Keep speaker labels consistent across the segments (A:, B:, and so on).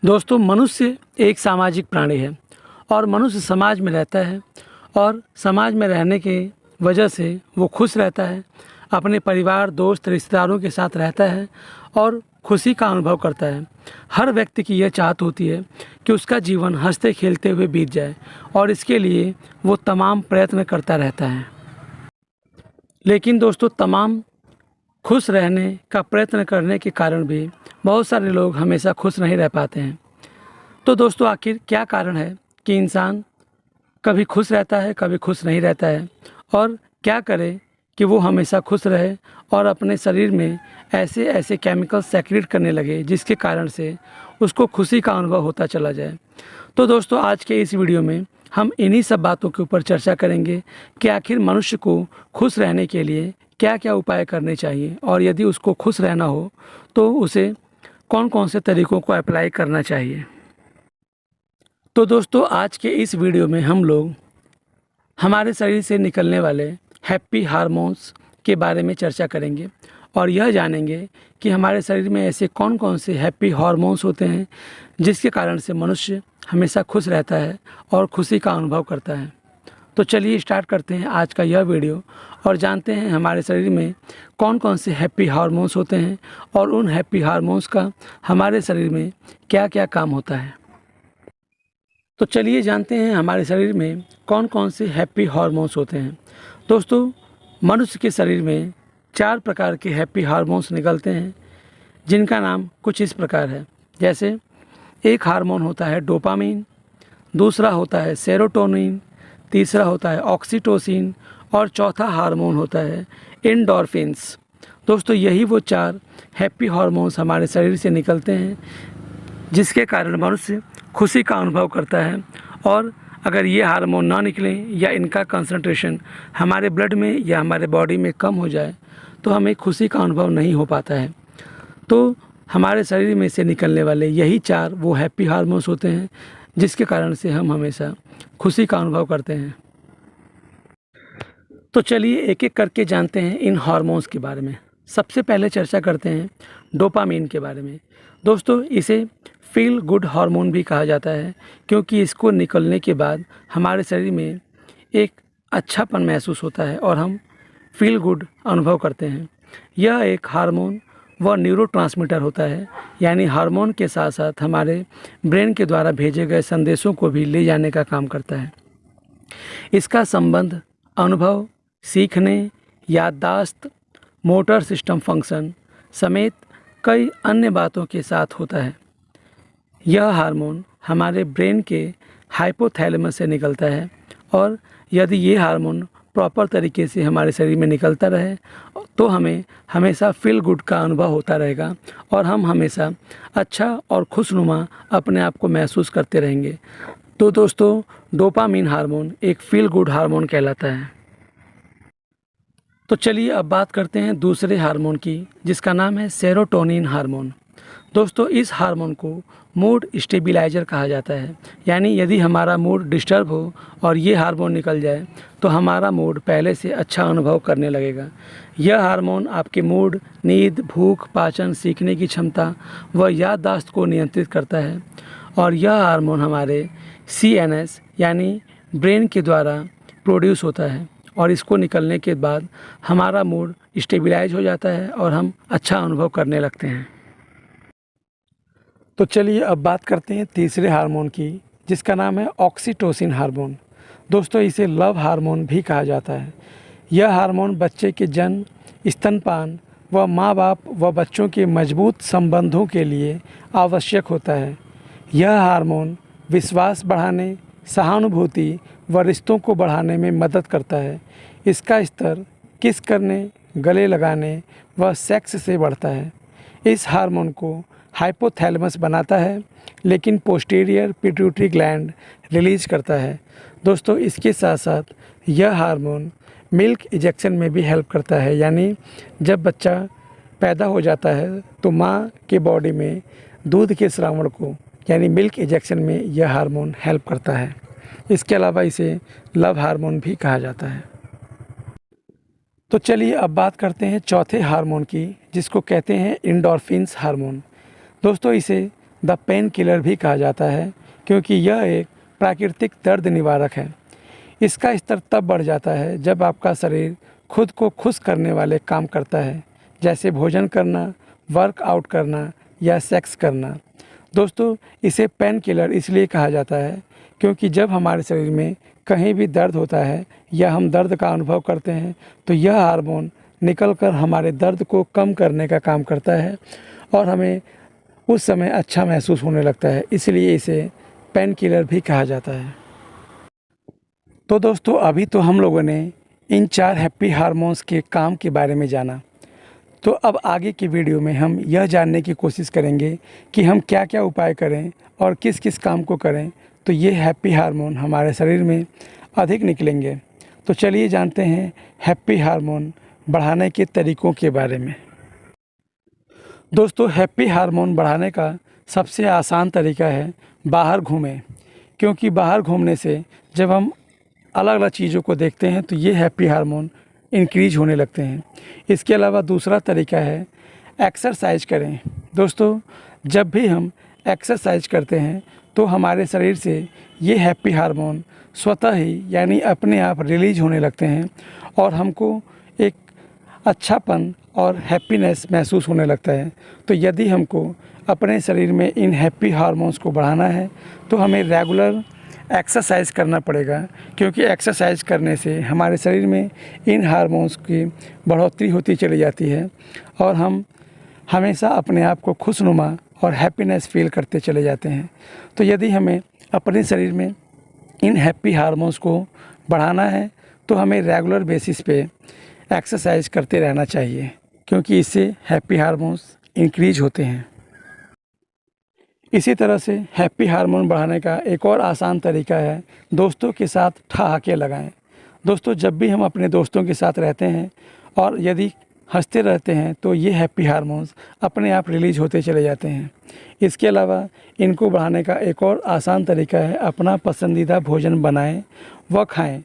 A: दोस्तों, मनुष्य एक सामाजिक प्राणी है और मनुष्य समाज में रहता है और समाज में रहने की वजह से वो खुश रहता है, अपने परिवार, दोस्त, रिश्तेदारों के साथ रहता है और खुशी का अनुभव करता है। हर व्यक्ति की यह चाहत होती है कि उसका जीवन हंसते खेलते हुए बीत जाए और इसके लिए वो तमाम प्रयत्न करता रहता है। लेकिन दोस्तों, तमाम खुश रहने का प्रयत्न करने के कारण भी बहुत सारे लोग हमेशा खुश नहीं रह पाते हैं। तो दोस्तों, आखिर क्या कारण है कि इंसान कभी खुश रहता है, कभी खुश नहीं रहता है, और क्या करे कि वो हमेशा खुश रहे और अपने शरीर में ऐसे ऐसे केमिकल सेक्रेट करने लगे जिसके कारण से उसको खुशी का अनुभव होता चला जाए। तो दोस्तों, आज के इस वीडियो में हम इन्हीं सब बातों के ऊपर चर्चा करेंगे कि आखिर मनुष्य को खुश रहने के लिए क्या क्या उपाय करने चाहिए, और यदि उसको खुश रहना हो तो उसे कौन कौन से तरीक़ों को अप्लाई करना चाहिए। तो दोस्तों, आज के इस वीडियो में हम लोग हमारे शरीर से निकलने वाले हैप्पी हार्मोन्स के बारे में चर्चा करेंगे और यह जानेंगे कि हमारे शरीर में ऐसे कौन कौन से हैप्पी हार्मोन्स होते हैं जिसके कारण से मनुष्य हमेशा खुश रहता है और खुशी का अनुभव करता है। तो चलिए स्टार्ट करते हैं आज का यह वीडियो और जानते हैं हमारे शरीर में कौन कौन से हैप्पी हार्मोन्स होते हैं और उन हैप्पी हार्मोन्स का हमारे शरीर में क्या क्या काम होता है। तो चलिए जानते हैं हमारे शरीर में कौन कौन से हैप्पी हार्मोन्स होते हैं। दोस्तों, मनुष्य के शरीर में 4 प्रकार के हैप्पी हार्मोन्स निकलते हैं जिनका नाम कुछ इस प्रकार है। जैसे एक हार्मोन होता है डोपामीन, दूसरा होता है सेरोटोनिन, तीसरा होता है ऑक्सीटोसिन और चौथा हार्मोन होता है एंडोर्फिन्स। दोस्तों, यही वो 4 हैप्पी हार्मोन्स हमारे शरीर से निकलते हैं जिसके कारण मनुष्य खुशी का अनुभव करता है। और अगर ये हार्मोन ना निकलें या इनका कंसंट्रेशन हमारे ब्लड में या हमारे बॉडी में कम हो जाए तो हमें खुशी का अनुभव नहीं हो पाता है। तो हमारे शरीर में से निकलने वाले यही 4 वो हैप्पी हार्मोन्स होते हैं जिसके कारण से हम हमेशा खुशी का अनुभव करते हैं। तो चलिए एक एक करके जानते हैं इन हार्मोन्स के बारे में। सबसे पहले चर्चा करते हैं डोपामीन के बारे में। दोस्तों, इसे फील गुड हार्मोन भी कहा जाता है क्योंकि इसको निकलने के बाद हमारे शरीर में एक अच्छापन महसूस होता है और हम फील गुड अनुभव करते हैं। यह एक हार्मोन व न्यूरोट्रांसमीटर होता है, यानी हार्मोन के साथ साथ हमारे ब्रेन के द्वारा भेजे गए संदेशों को भी ले जाने का काम करता है। इसका संबंध अनुभव, सीखने, याददाश्त, मोटर सिस्टम फंक्शन समेत कई अन्य बातों के साथ होता है। यह हार्मोन हमारे ब्रेन के हाइपोथैलेमस से निकलता है और यदि ये हार्मोन प्रॉपर तरीके से हमारे शरीर में निकलता रहे तो हमें हमेशा फील गुड का अनुभव होता रहेगा और हम हमेशा अच्छा और खुशनुमा अपने आप को महसूस करते रहेंगे। तो दोस्तों, डोपामीन हार्मोन एक फील गुड हार्मोन कहलाता है। तो चलिए अब बात करते हैं दूसरे हार्मोन की जिसका नाम है सेरोटोनिन हार्मोन। दोस्तों, इस हार्मोन को मूड स्टेबिलाइज़र कहा जाता है, यानी यदि हमारा मूड डिस्टर्ब हो और ये हार्मोन निकल जाए तो हमारा मूड पहले से अच्छा अनुभव करने लगेगा। यह हार्मोन आपके मूड, नींद, भूख, पाचन, सीखने की क्षमता व याददाश्त को नियंत्रित करता है और यह हार्मोन हमारे CNS यानी ब्रेन के द्वारा प्रोड्यूस होता है और इसको निकलने के बाद हमारा मूड स्टेबिलाइज हो जाता है और हम अच्छा अनुभव करने लगते हैं। तो चलिए अब बात करते हैं तीसरे हार्मोन की जिसका नाम है ऑक्सीटोसिन हार्मोन। दोस्तों, इसे लव हार्मोन भी कहा जाता है। यह हार्मोन बच्चे के जन्म, स्तनपान व माँ बाप व बच्चों के मजबूत संबंधों के लिए आवश्यक होता है। यह हार्मोन विश्वास बढ़ाने, सहानुभूति व रिश्तों को बढ़ाने में मदद करता है। इसका स्तर किस करने, गले लगाने व सेक्स से बढ़ता है। इस हार्मोन को हाइपोथैलेमस बनाता है लेकिन पोस्टीरियर पिट्यूटरी ग्लैंड रिलीज करता है। दोस्तों, इसके साथ साथ यह हार्मोन मिल्क इजेक्शन में भी हेल्प करता है, यानी जब बच्चा पैदा हो जाता है तो माँ के बॉडी में दूध के श्रावण को यानी मिल्क इजेक्शन में यह हार्मोन हेल्प करता है। इसके अलावा इसे लव हार्मोन भी कहा जाता है। तो चलिए अब बात करते हैं चौथे हार्मोन की जिसको कहते हैं एंडोर्फिन्स हार्मोन। दोस्तों, इसे द पेन किलर भी कहा जाता है, क्योंकि यह एक प्राकृतिक दर्द निवारक है। इसका स्तर तब बढ़ जाता है जब आपका शरीर खुद को खुश करने वाले काम करता है, जैसे भोजन करना, वर्कआउट करना या सेक्स करना। दोस्तों, इसे पेन किलर इसलिए कहा जाता है क्योंकि जब हमारे शरीर में कहीं भी दर्द होता है या हम दर्द का अनुभव करते हैं तो यह हार्मोन निकलकर हमारे दर्द को कम करने का काम करता है और हमें उस समय अच्छा महसूस होने लगता है, इसलिए इसे पेन किलर भी कहा जाता है। तो दोस्तों, अभी तो हम लोगों ने इन 4 हैप्पी हार्मोन्स के काम के बारे में जाना। तो अब आगे की वीडियो में हम यह जानने की कोशिश करेंगे कि हम क्या क्या उपाय करें और किस किस काम को करें तो ये हैप्पी हार्मोन हमारे शरीर में अधिक निकलेंगे। तो चलिए जानते हैं हैप्पी हार्मोन बढ़ाने के तरीकों के बारे में। दोस्तों, हैप्पी हार्मोन बढ़ाने का सबसे आसान तरीका है बाहर घूमें, क्योंकि बाहर घूमने से जब हम अलग अलग चीज़ों को देखते हैं तो ये हैप्पी हार्मोन इंक्रीज होने लगते हैं। इसके अलावा दूसरा तरीका है एक्सरसाइज करें। दोस्तों, जब भी हम एक्सरसाइज करते हैं तो हमारे शरीर से ये हैप्पी हार्मोन स्वतः ही यानी अपने आप रिलीज होने लगते हैं और हमको एक अच्छापन और हैप्पीनेस महसूस होने लगता है। तो यदि हमको अपने शरीर में इन हैप्पी हार्मोन्स को बढ़ाना है तो हमें रेगुलर एक्सरसाइज करना पड़ेगा, क्योंकि एक्सरसाइज करने से हमारे शरीर में इन हार्मोन्स की बढ़ोतरी होती चली जाती है और हम हमेशा अपने आप को खुशनुमा और हैप्पीनेस फील करते चले जाते हैं। तो यदि हमें अपने शरीर में इन हैप्पी हार्मोन्स को बढ़ाना है तो हमें रेगुलर बेसिस पे एक्सरसाइज करते रहना चाहिए, क्योंकि इससे हैप्पी हार्मोन्स इंक्रीज होते हैं। इसी तरह से हैप्पी हार्मोन बढ़ाने का एक और आसान तरीका है दोस्तों के साथ ठहाके लगाएं। दोस्तों, जब भी हम अपने दोस्तों के साथ रहते हैं और यदि हंसते रहते हैं तो ये हैप्पी हार्मोन्स अपने आप रिलीज होते चले जाते हैं। इसके अलावा इनको बढ़ाने का एक और आसान तरीका है अपना पसंदीदा भोजन बनाएं व खाएं।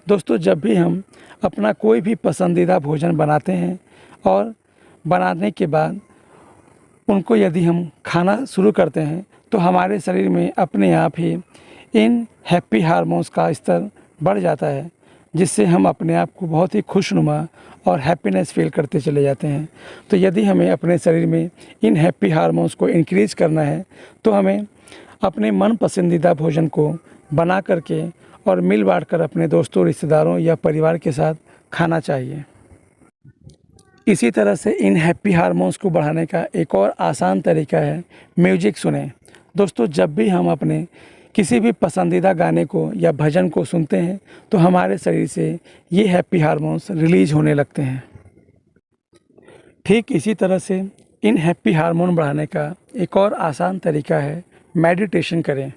A: दोस्तों, जब भी हम अपना कोई भी पसंदीदा भोजन बनाते हैं और बनाने के बाद उनको यदि हम खाना शुरू करते हैं तो हमारे शरीर में अपने आप ही इन हैप्पी हार्मोन्स का स्तर बढ़ जाता है, जिससे हम अपने आप को बहुत ही खुशनुमा और हैप्पीनेस फील करते चले जाते हैं। तो यदि हमें अपने शरीर में इन हैप्पी हार्मोन्स को इंक्रीज करना है तो हमें अपने मन पसंदीदा भोजन को बना करके और मिल बांट कर अपने दोस्तों, रिश्तेदारों या परिवार के साथ खाना चाहिए। इसी तरह से इन हैप्पी हार्मोन्स को बढ़ाने का एक और आसान तरीका है म्यूजिक सुनें। दोस्तों, जब भी हम अपने किसी भी पसंदीदा गाने को या भजन को सुनते हैं तो हमारे शरीर से ये हैप्पी हार्मोन्स रिलीज होने लगते हैं। ठीक इसी तरह से इन हैप्पी हार्मोन बढ़ाने का एक और आसान तरीका है मेडिटेशन करें।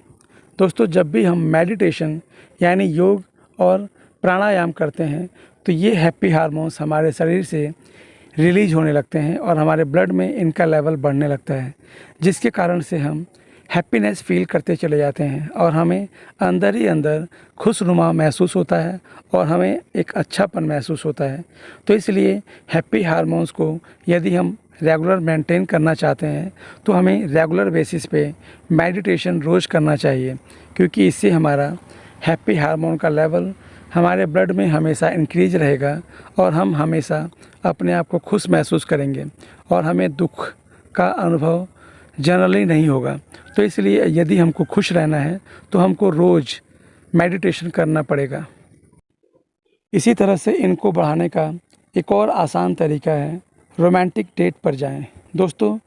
A: दोस्तों, जब भी हम मेडिटेशन यानी योग और प्राणायाम करते हैं तो ये हैप्पी हार्मोन्स हमारे शरीर से रिलीज होने लगते हैं और हमारे ब्लड में इनका लेवल बढ़ने लगता है, जिसके कारण से हम हैप्पीनेस फील करते चले जाते हैं और हमें अंदर ही अंदर खुशनुमा महसूस होता है और हमें एक अच्छापन महसूस होता है। तो इसलिए हैप्पी हार्मोन्स को यदि हम रेगुलर मेंटेन करना चाहते हैं तो हमें रेगुलर बेसिस पे मेडिटेशन रोज़ करना चाहिए, क्योंकि इससे हमारा हैप्पी हार्मोन का लेवल हमारे ब्लड में हमेशा इंक्रीज रहेगा और हम हमेशा अपने आप को खुश महसूस करेंगे और हमें दुख का अनुभव जनरली नहीं होगा। तो इसलिए यदि हमको खुश रहना है तो हमको रोज़ मेडिटेशन करना पड़ेगा। इसी तरह से इनको बढ़ाने का एक और आसान तरीका है रोमांटिक डेट पर जाएं। दोस्तों,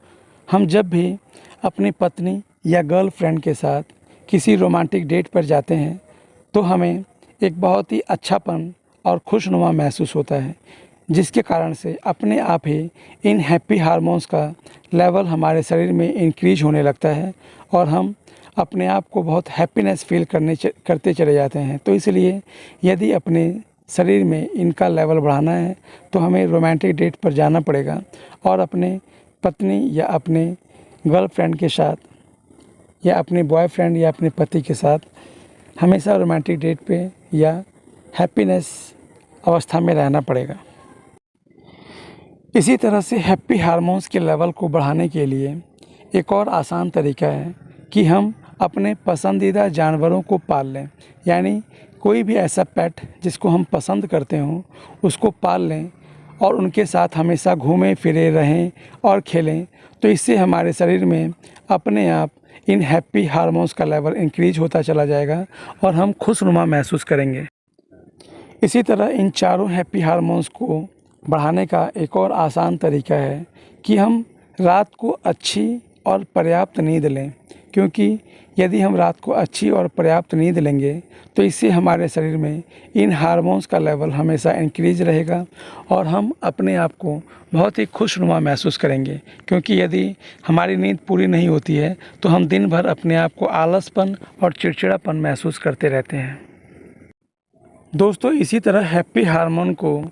A: हम जब भी अपनी पत्नी या गर्लफ्रेंड के साथ किसी रोमांटिक डेट पर जाते हैं तो हमें एक बहुत ही अच्छापन और खुशनुमा महसूस होता है, जिसके कारण से अपने आप ही इन हैप्पी हार्मोन्स का लेवल हमारे शरीर में इंक्रीज होने लगता है और हम अपने आप को बहुत हैप्पीनेस फील करते चले जाते हैं। तो इसलिए यदि अपने शरीर में इनका लेवल बढ़ाना है तो हमें रोमांटिक डेट पर जाना पड़ेगा और अपने पत्नी या अपने गर्लफ्रेंड के साथ या अपने बॉयफ्रेंड या अपने पति के साथ हमेशा रोमांटिक डेट पे या हैप्पीनेस अवस्था में रहना पड़ेगा। इसी तरह से हैप्पी हार्मोन्स के लेवल को बढ़ाने के लिए एक और आसान तरीका है कि हम अपने पसंदीदा जानवरों को पाल लें। यानी कोई भी ऐसा पेट जिसको हम पसंद करते हों उसको पाल लें और उनके साथ हमेशा घूमें फिरे रहें और खेलें। तो इससे हमारे शरीर में अपने आप इन हैप्पी हार्मोन्स का लेवल इंक्रीज होता चला जाएगा और हम खुशनुमा महसूस करेंगे। इसी तरह इन चारों हैप्पी हार्मोन्स को बढ़ाने का एक और आसान तरीका है कि हम रात को अच्छी और पर्याप्त नींद लें। क्योंकि यदि हम रात को अच्छी और पर्याप्त नींद लेंगे तो इससे हमारे शरीर में इन हार्मोन्स का लेवल हमेशा इंक्रीज रहेगा और हम अपने आप को बहुत ही खुशनुमा महसूस करेंगे। क्योंकि यदि हमारी नींद पूरी नहीं होती है तो हम दिन भर अपने आप को आलसपन और चिड़चिड़ापन महसूस करते रहते हैं। दोस्तों, इसी तरह हैप्पी हार्मोन को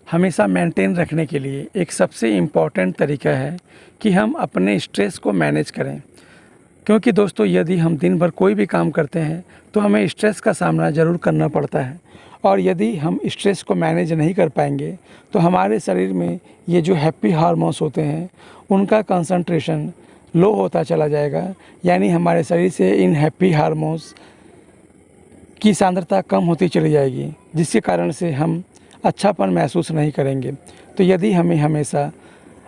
A: हमेशा मेंटेन रखने के लिए एक सबसे इम्पॉर्टेंट तरीका है कि हम अपने स्ट्रेस को मैनेज करें। क्योंकि दोस्तों, यदि हम दिन भर कोई भी काम करते हैं तो हमें स्ट्रेस का सामना ज़रूर करना पड़ता है और यदि हम स्ट्रेस को मैनेज नहीं कर पाएंगे तो हमारे शरीर में ये जो हैप्पी हार्मोन्स होते हैं उनका कंसंट्रेशन लो होता चला जाएगा। यानी हमारे शरीर से इन हैप्पी हार्मोन्स की सांद्रता कम होती चली जाएगी, जिसके कारण से हम अच्छापन महसूस नहीं करेंगे। तो यदि हमें हमेशा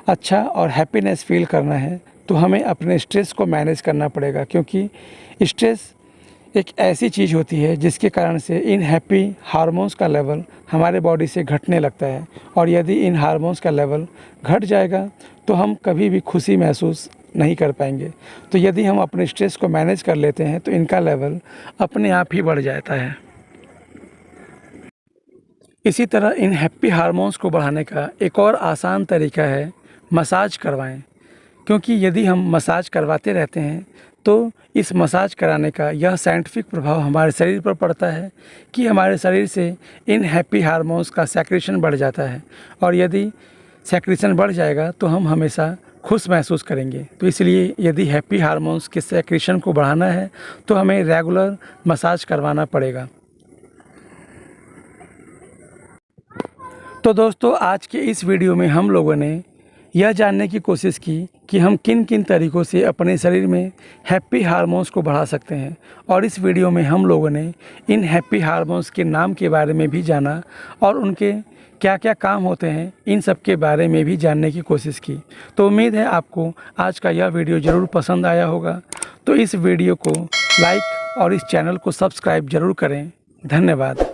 A: अच्छा और हैप्पीनेस फील करना है तो हमें अपने स्ट्रेस को मैनेज करना पड़ेगा। क्योंकि स्ट्रेस एक ऐसी चीज़ होती है जिसके कारण से इन हैप्पी हार्मोन्स का लेवल हमारे बॉडी से घटने लगता है और यदि इन हार्मोन्स का लेवल घट जाएगा तो हम कभी भी खुशी महसूस नहीं कर पाएंगे। तो यदि हम अपने स्ट्रेस को मैनेज कर लेते हैं तो इनका लेवल अपने आप ही बढ़ जाता है। इसी तरह इन हैप्पी हार्मोन्स को बढ़ाने का एक और आसान तरीका है मसाज करवाएं। क्योंकि यदि हम मसाज करवाते रहते हैं तो इस मसाज कराने का यह साइंटिफिक प्रभाव हमारे शरीर पर पड़ता है कि हमारे शरीर से इन हैप्पी हार्मोन्स का सेक्रेशन बढ़ जाता है और यदि सेक्रेशन बढ़ जाएगा तो हम हमेशा खुश महसूस करेंगे। तो इसलिए यदि हैप्पी हार्मोन्स के सेक्रेशन को बढ़ाना है तो हमें रेगुलर मसाज करवाना पड़ेगा। तो दोस्तों, आज के इस वीडियो में हम लोगों ने यह जानने की कोशिश की कि हम किन किन तरीक़ों से अपने शरीर में हैप्पी हार्मोन्स को बढ़ा सकते हैं और इस वीडियो में हम लोगों ने इन हैप्पी हार्मोन्स के नाम के बारे में भी जाना और उनके क्या क्या काम होते हैं इन सब के बारे में भी जानने की कोशिश की। तो उम्मीद है आपको आज का यह वीडियो ज़रूर पसंद आया होगा। तो इस वीडियो को लाइक और इस चैनल को सब्सक्राइब ज़रूर करें। धन्यवाद।